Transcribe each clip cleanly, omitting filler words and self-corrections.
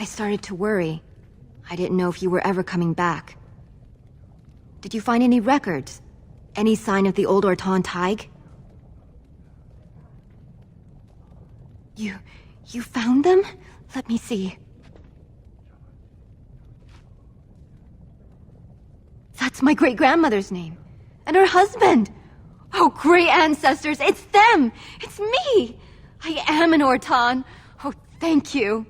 I started to worry. I didn't know if you were ever coming back. Did you find any records? Any sign of the old Orton Tig? You found them? Let me see. That's my great-grandmother's name. And her husband! Oh, great ancestors, it's them! It's me! I am an Orton. Oh, thank you.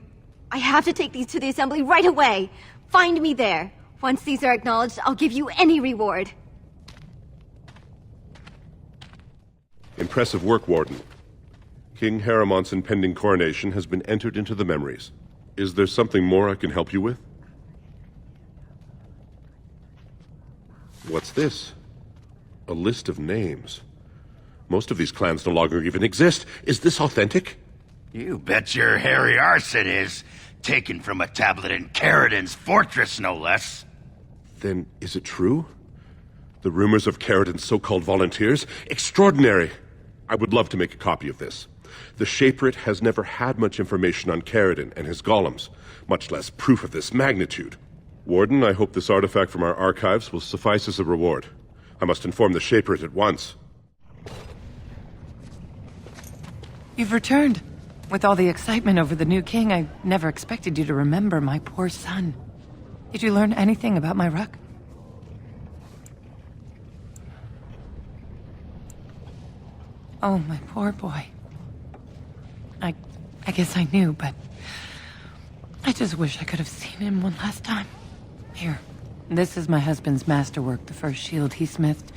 I have to take these to the assembly right away. Find me there. Once these are acknowledged, I'll give you any reward. Impressive work, Warden. King Haramont's impending coronation has been entered into the memories. Is there something more I can help you with? What's this? A list of names. Most of these clans no longer even exist. Is this authentic? You bet your hairy arse it is. Taken from a tablet in Caridin's fortress, no less. Then is it true? The rumors of Caridin's so-called volunteers? Extraordinary! I would love to make a copy of this. The Shaperate has never had much information on Caridin and his golems, much less proof of this magnitude. Warden, I hope this artifact from our archives will suffice as a reward. I must inform the Shaperate at once. You've returned. With all the excitement over the new king, I never expected you to remember my poor son. Did you learn anything about my ruck? Oh, my poor boy. I guess I knew, but I just wish I could have seen him one last time. Here, this is my husband's masterwork, the first shield he smithed.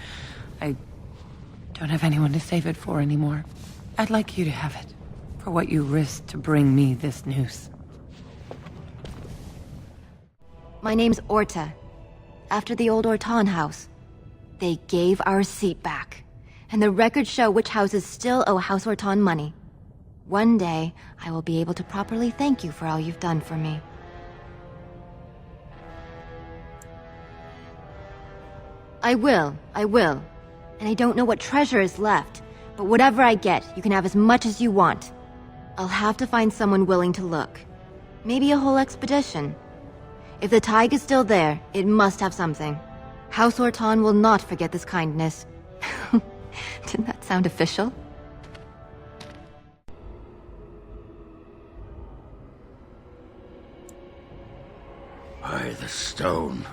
I don't have anyone to save it for anymore. I'd like you to have it, for what you risked to bring me this news. My name's Orta. After the old Orton house. They gave our seat back. And the records show which houses still owe House Orton money. One day, I will be able to properly thank you for all you've done for me. I will. And I don't know what treasure is left, but whatever I get, you can have as much as you want. I'll have to find someone willing to look. Maybe a whole expedition. If the Tig is still there, it must have something. House Orton will not forget this kindness. Didn't that sound official? By the stone.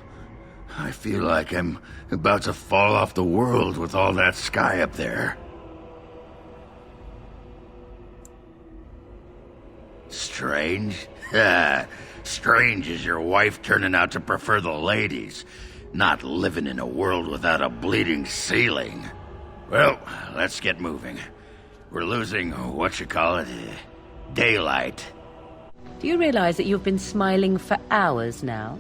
I feel like I'm about to fall off the world with all that sky up there. Strange? Strange is your wife turning out to prefer the ladies, not living in a world without a bleeding ceiling. Well, let's get moving. We're losing, daylight. Do you realize that you've been smiling for hours now?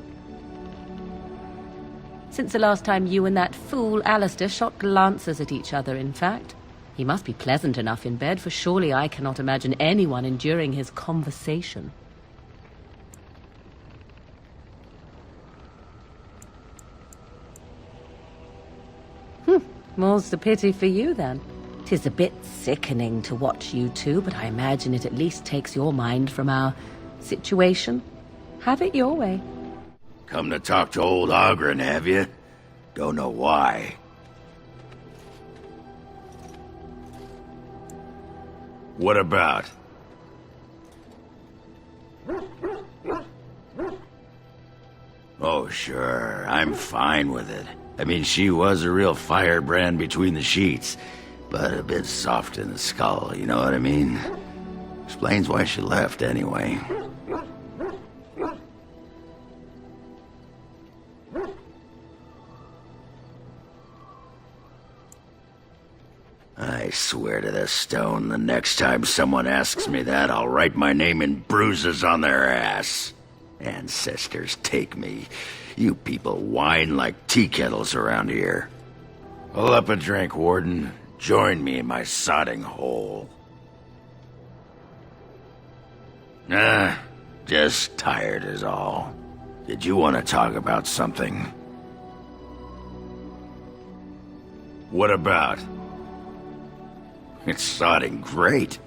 Since the last time you and that fool Alistair shot glances at each other, in fact. He must be pleasant enough in bed, for surely I cannot imagine anyone enduring his conversation. More's the pity for you, then. 'Tis a bit sickening to watch you two, but I imagine it at least takes your mind from our situation. Have it your way. Come to talk to old Ogren, have you? Don't know why. What about? Oh, sure. I'm fine with it. I mean, she was a real firebrand between the sheets, but a bit soft in the skull, you know what I mean? Explains why she left, anyway. I swear to the stone, the next time someone asks me that, I'll write my name in bruises on their ass. Ancestors take me. You people whine like tea kettles around here. Pull up a drink, Warden. Join me in my sodding hole. Just tired is all. Did you want to talk about something? What about? It's sodding great.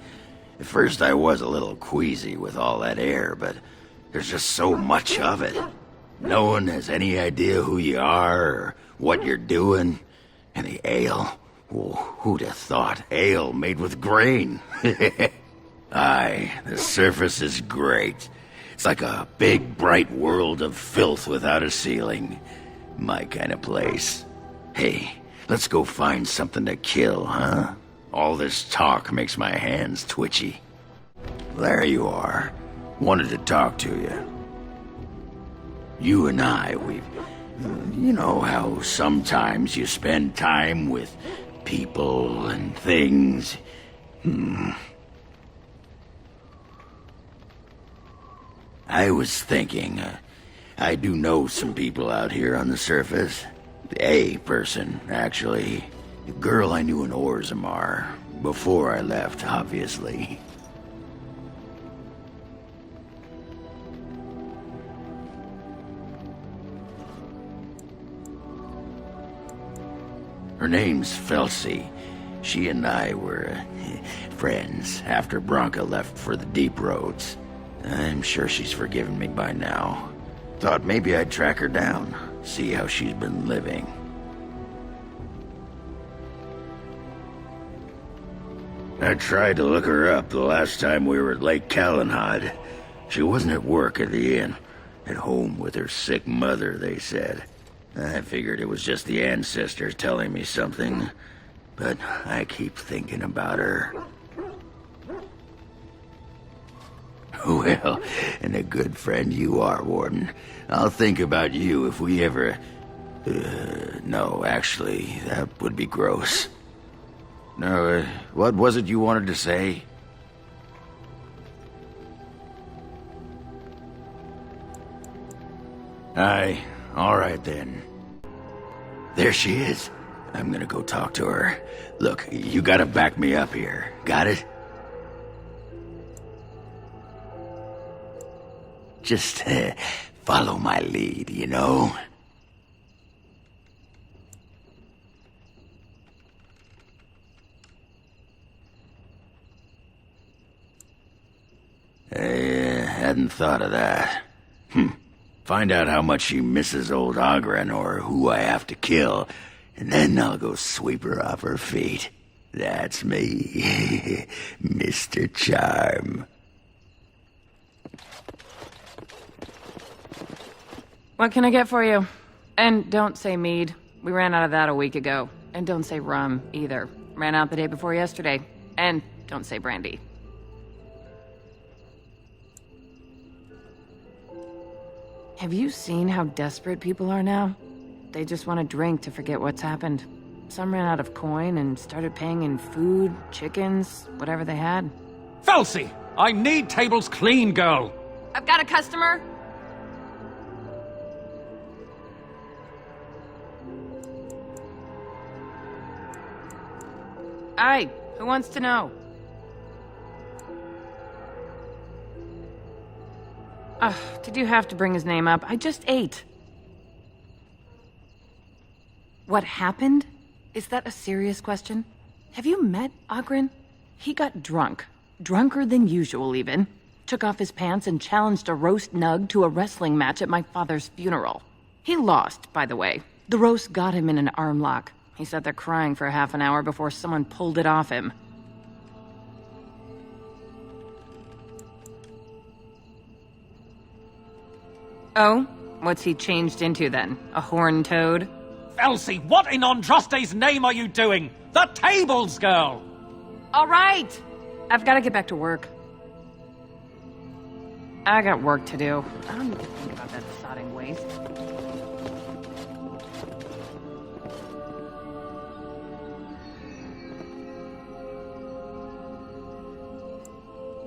At first I was a little queasy with all that air, but There's just so much of it. No one has any idea who you are or what you're doing. And the ale. Oh, who'd have thought ale made with grain? Aye, the surface is great. It's like a big, bright world of filth without a ceiling. My kind of place. Hey, let's go find something to kill, huh? All this talk makes my hands twitchy. There you are. Wanted to talk to you. You and I, we've... You know how sometimes you spend time with people and things? I was thinking, I do know some people out here on the surface. A person, actually. The girl I knew in Orzammar. Before I left, obviously. Her name's Felsi. She and I were friends after Branka left for the deep roads. I'm sure she's forgiven me by now. Thought maybe I'd track her down, see how she's been living. I tried to look her up the last time we were at Lake Calenhad. She wasn't at work at the inn. At home with her sick mother, they said. I figured it was just the ancestors telling me something, but I keep thinking about her. Well, and a good friend you are, Warden. I'll think about you if we ever... no, actually, that would be gross. No, what was it you wanted to say? Aye, all right then. There she is. I'm gonna go talk to her. Look, you gotta back me up here. Got it? Just follow my lead, you know? I hadn't thought of that. Find out how much she misses old Ogren or who I have to kill, and then I'll go sweep her off her feet. That's me, Mr. Charm. What can I get for you? And don't say mead. We ran out of that a week ago. And don't say rum, either. Ran out the day before yesterday. And don't say brandy. Have you seen how desperate people are now? They just want to drink to forget what's happened. Some ran out of coin and started paying in food, chickens, whatever they had. Felsi! I need tables clean, girl! I've got a customer! Aye, who wants to know? Did you have to bring his name up? I just ate. What happened? Is that a serious question? Have you met Ogren? He got drunk. Drunker than usual, even. Took off his pants and challenged a roast nug to a wrestling match at my father's funeral. He lost, by the way. The roast got him in an arm lock. He sat there crying for half an hour before someone pulled it off him. Oh? What's he changed into then? A horned toad? Felsi, what in Andraste's name are you doing? The tables, girl! All right! I've got to get back to work. I got work to do. I don't need to think about that sodding waste.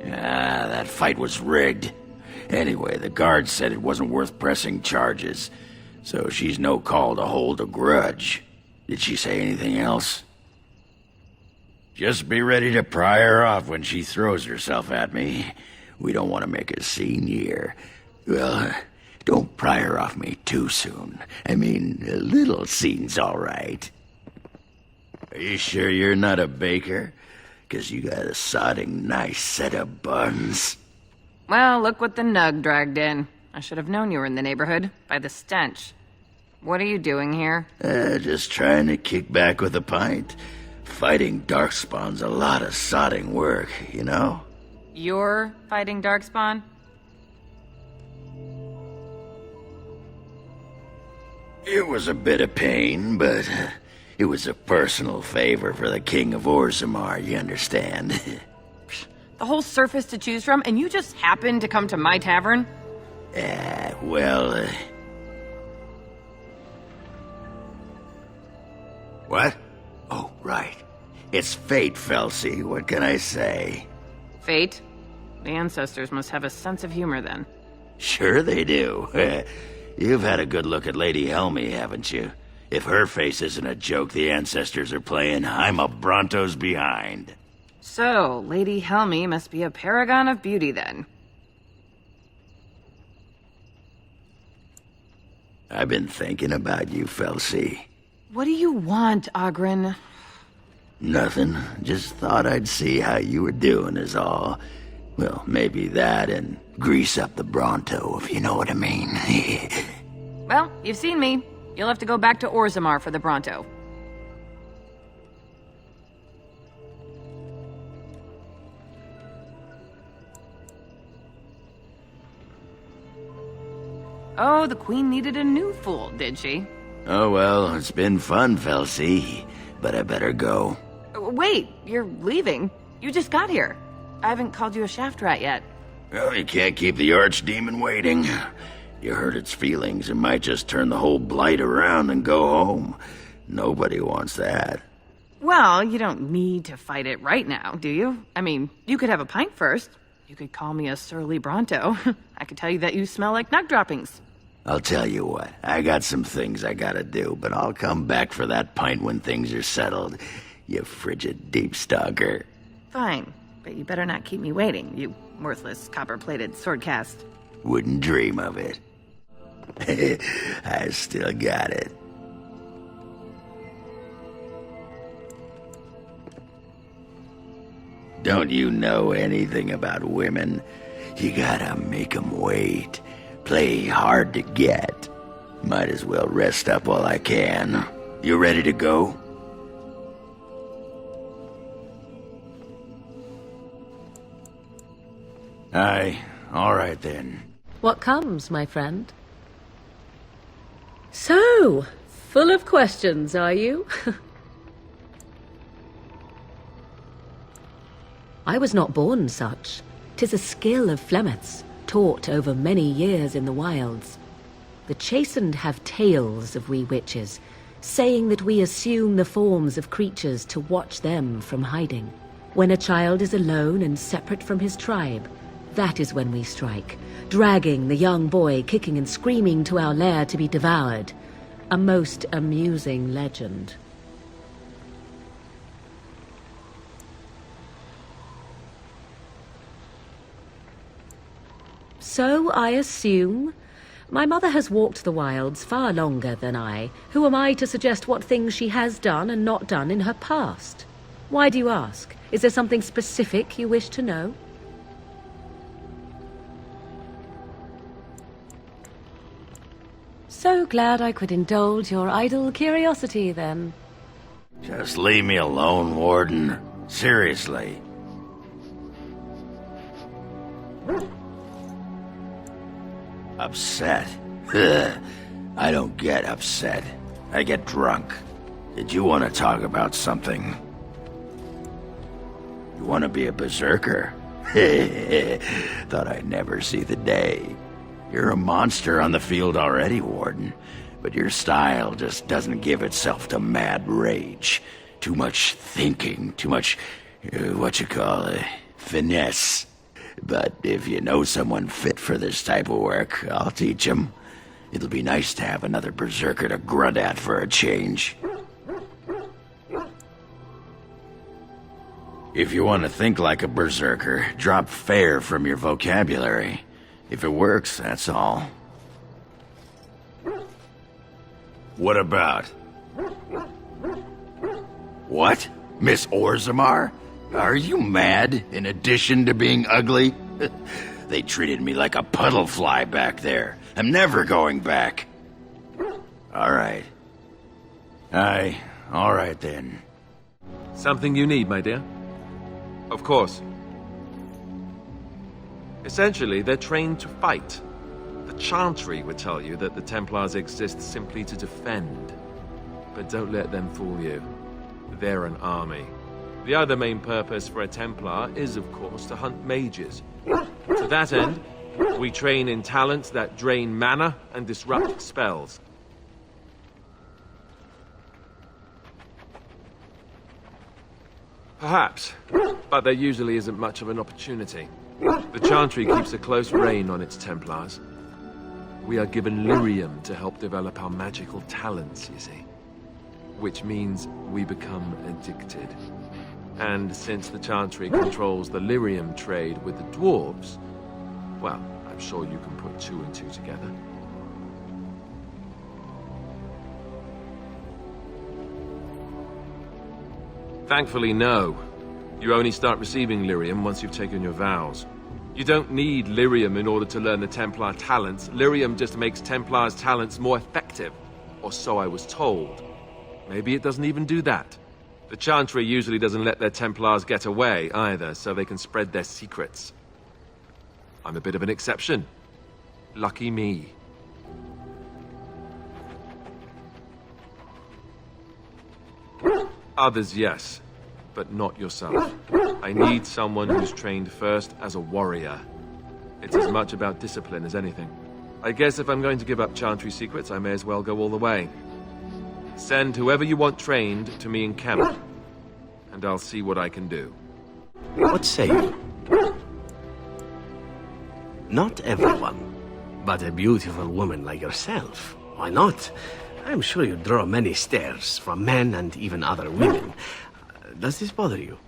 That fight was rigged. Anyway, the guard said it wasn't worth pressing charges, so she's no call to hold a grudge. Did she say anything else? Just be ready to pry her off when she throws herself at me. We don't want to make a scene here. Well, don't pry her off me too soon. I mean, a little scene's all right. Are you sure you're not a baker? 'Cause you got a sodding nice set of buns. Well, look what the Nug dragged in. I should have known you were in the neighborhood, by the stench. What are you doing here? Just trying to kick back with a pint. Fighting Darkspawn's a lot of sodding work, you know? You're fighting Darkspawn? It was a bit of pain, but it was a personal favor for the King of Orzammar, you understand? The whole surface to choose from, and you just happened to come to my tavern? Well, What? Oh, right. It's fate, Felsi. What can I say? Fate? The ancestors must have a sense of humor then. Sure they do. You've had a good look at Lady Helmy, haven't you? If her face isn't a joke the ancestors are playing, I'm a Bronto's behind. So, Lady Helmy must be a paragon of beauty then. I've been thinking about you, Felsi. What do you want, Ogren? Nothing. Just thought I'd see how you were doing is all. Well, maybe that and grease up the Bronto, if you know what I mean. Well, you've seen me. You'll have to go back to Orzammar for the Bronto. Oh, the Queen needed a new fool, did she? Oh well, it's been fun, Felsi. But I better go. Wait, you're leaving? You just got here. I haven't called you a shaft rat yet. Well, you can't keep the archdemon waiting. You hurt its feelings and might just turn the whole blight around and go home. Nobody wants that. Well, you don't need to fight it right now, do you? I mean, you could have a pint first. You could call me a surly Bronto. I could tell you that you smell like nug droppings. I'll tell you what, I got some things I gotta do, but I'll come back for that pint when things are settled, you frigid deep stalker. Fine, but you better not keep me waiting, you worthless copper-plated swordcast. Wouldn't dream of it. I still got it. Don't you know anything about women? You gotta make 'em wait. Play hard to get. Might as well rest up while I can. You ready to go? Aye, all right then. What comes, my friend? So, full of questions, are you? I was not born such. 'Tis a skill of Flemeth's, taught over many years in the wilds. The chastened have tales of we witches, saying that we assume the forms of creatures to watch them from hiding. When a child is alone and separate from his tribe, that is when we strike, dragging the young boy kicking and screaming to our lair to be devoured. A most amusing legend. So I assume. My mother has walked the wilds far longer than I. Who am I to suggest what things she has done and not done in her past? Why do you ask? Is there something specific you wish to know? So glad I could indulge your idle curiosity, then. Just leave me alone, Warden. Seriously. Upset? I don't get upset. I get drunk. Did you want to talk about something? You want to be a berserker? Thought I'd never see the day. You're a monster on the field already, Warden. But your style just doesn't give itself to mad rage. Too much thinking, too much, finesse. But if you know someone fit for this type of work, I'll teach him. It'll be nice to have another berserker to grunt at for a change. If you want to think like a berserker, drop fair from your vocabulary. If it works, that's all. What about? What? Miss Orzammar? Are you mad, in addition to being ugly? They treated me like a puddle fly back there. I'm never going back. All right. All right then. Something you need, my dear? Of course. Essentially, they're trained to fight. The Chantry would tell you that the Templars exist simply to defend. But don't let them fool you. They're an army. The other main purpose for a Templar is, of course, to hunt mages. To that end, we train in talents that drain mana and disrupt spells. Perhaps, but there usually isn't much of an opportunity. The Chantry keeps a close rein on its Templars. We are given lyrium to help develop our magical talents, you see. Which means we become addicted. And since the Chantry controls the lyrium trade with the dwarves, well, I'm sure you can put two and two together. Thankfully, no. You only start receiving lyrium once you've taken your vows. You don't need lyrium in order to learn the Templar talents. Lyrium just makes Templars' talents more effective. Or so I was told. Maybe it doesn't even do that. The Chantry usually doesn't let their Templars get away either, so they can spread their secrets. I'm a bit of an exception. Lucky me. Others, yes, but not yourself. I need someone who's trained first as a warrior. It's as much about discipline as anything. I guess if I'm going to give up Chantry secrets, I may as well go all the way. Send whoever you want trained to me in camp, and I'll see what I can do. What say you? Not everyone, but a beautiful woman like yourself. Why not? I'm sure you draw many stares from men and even other women. Does this bother you?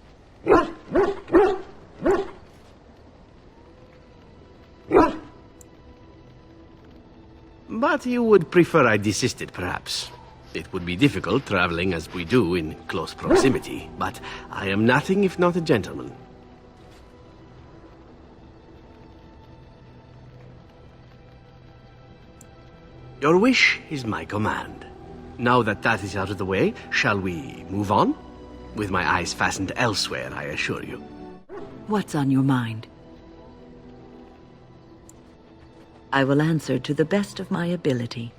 But you would prefer I desisted, perhaps. It would be difficult traveling as we do in close proximity, but I am nothing if not a gentleman. Your wish is my command. Now that that is out of the way, shall we move on? With my eyes fastened elsewhere, I assure you. What's on your mind? I will answer to the best of my ability.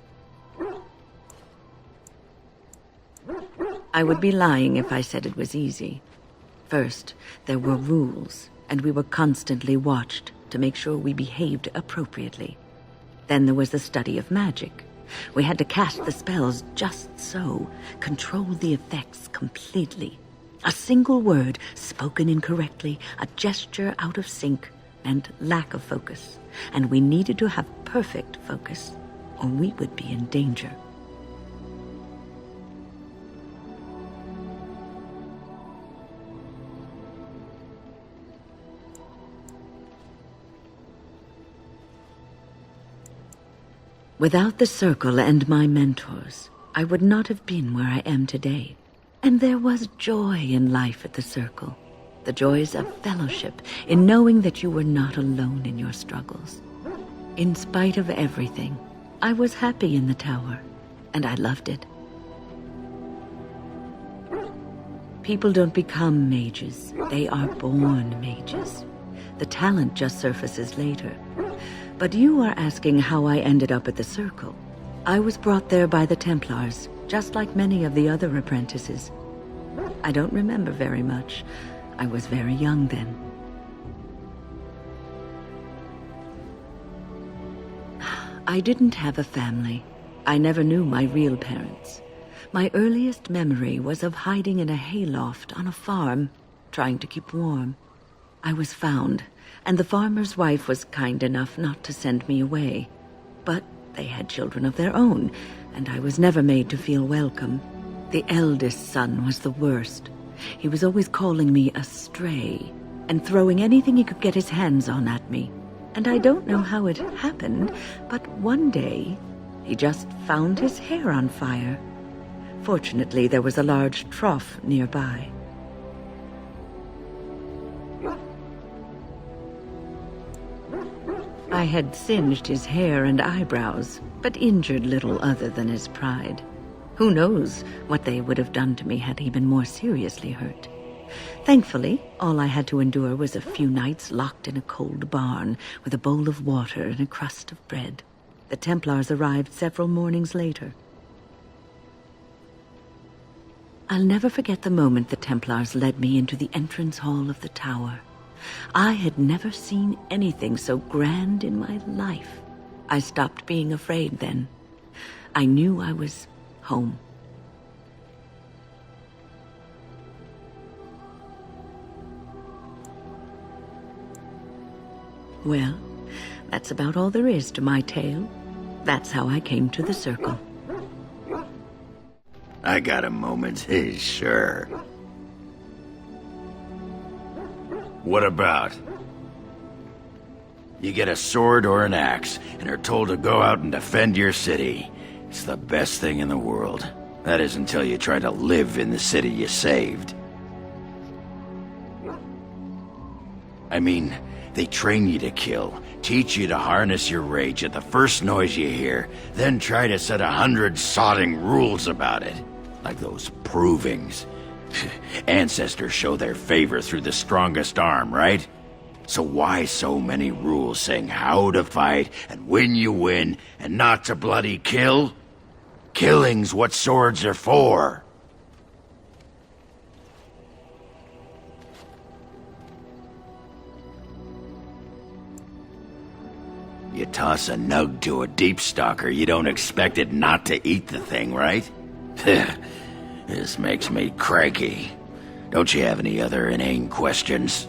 I would be lying if I said it was easy. First, there were rules, and we were constantly watched to make sure we behaved appropriately. Then there was the study of magic. We had to cast the spells just so, control the effects completely. A single word spoken incorrectly, a gesture out of sync, meant lack of focus. And we needed to have perfect focus, or we would be in danger. Without the Circle and my mentors, I would not have been where I am today. And there was joy in life at the Circle. The joys of fellowship, in knowing that you were not alone in your struggles. In spite of everything, I was happy in the tower, and I loved it. People don't become mages, they are born mages. The talent just surfaces later. But you are asking how I ended up at the Circle. I was brought there by the Templars, just like many of the other apprentices. I don't remember very much. I was very young then. I didn't have a family. I never knew my real parents. My earliest memory was of hiding in a hayloft on a farm, trying to keep warm. I was found, and the farmer's wife was kind enough not to send me away. But they had children of their own, and I was never made to feel welcome. The eldest son was the worst. He was always calling me a stray, and throwing anything he could get his hands on at me. And I don't know how it happened, but one day, he just found his hair on fire. Fortunately, there was a large trough nearby. I had singed his hair and eyebrows, but injured little other than his pride. Who knows what they would have done to me had he been more seriously hurt. Thankfully, all I had to endure was a few nights locked in a cold barn with a bowl of water and a crust of bread. The Templars arrived several mornings later. I'll never forget the moment the Templars led me into the entrance hall of the tower. I had never seen anything so grand in my life. I stopped being afraid then. I knew I was home. Well, that's about all there is to my tale. That's how I came to the circle. I got a moment, sure. What about? You get a sword or an axe, and are told to go out and defend your city. It's the best thing in the world. That is until you try to live in the city you saved. I mean, they train you to kill, teach you to harness your rage at the first noise you hear, then try to set 100 sodding rules about it. Like those provings. Ancestors show their favor through the strongest arm, right? So why so many rules saying how to fight, and when you win, and not to bloody kill? Killing's what swords are for. You toss a nug to a deep stalker, you don't expect it not to eat the thing, right? This makes me cranky. Don't you have any other inane questions?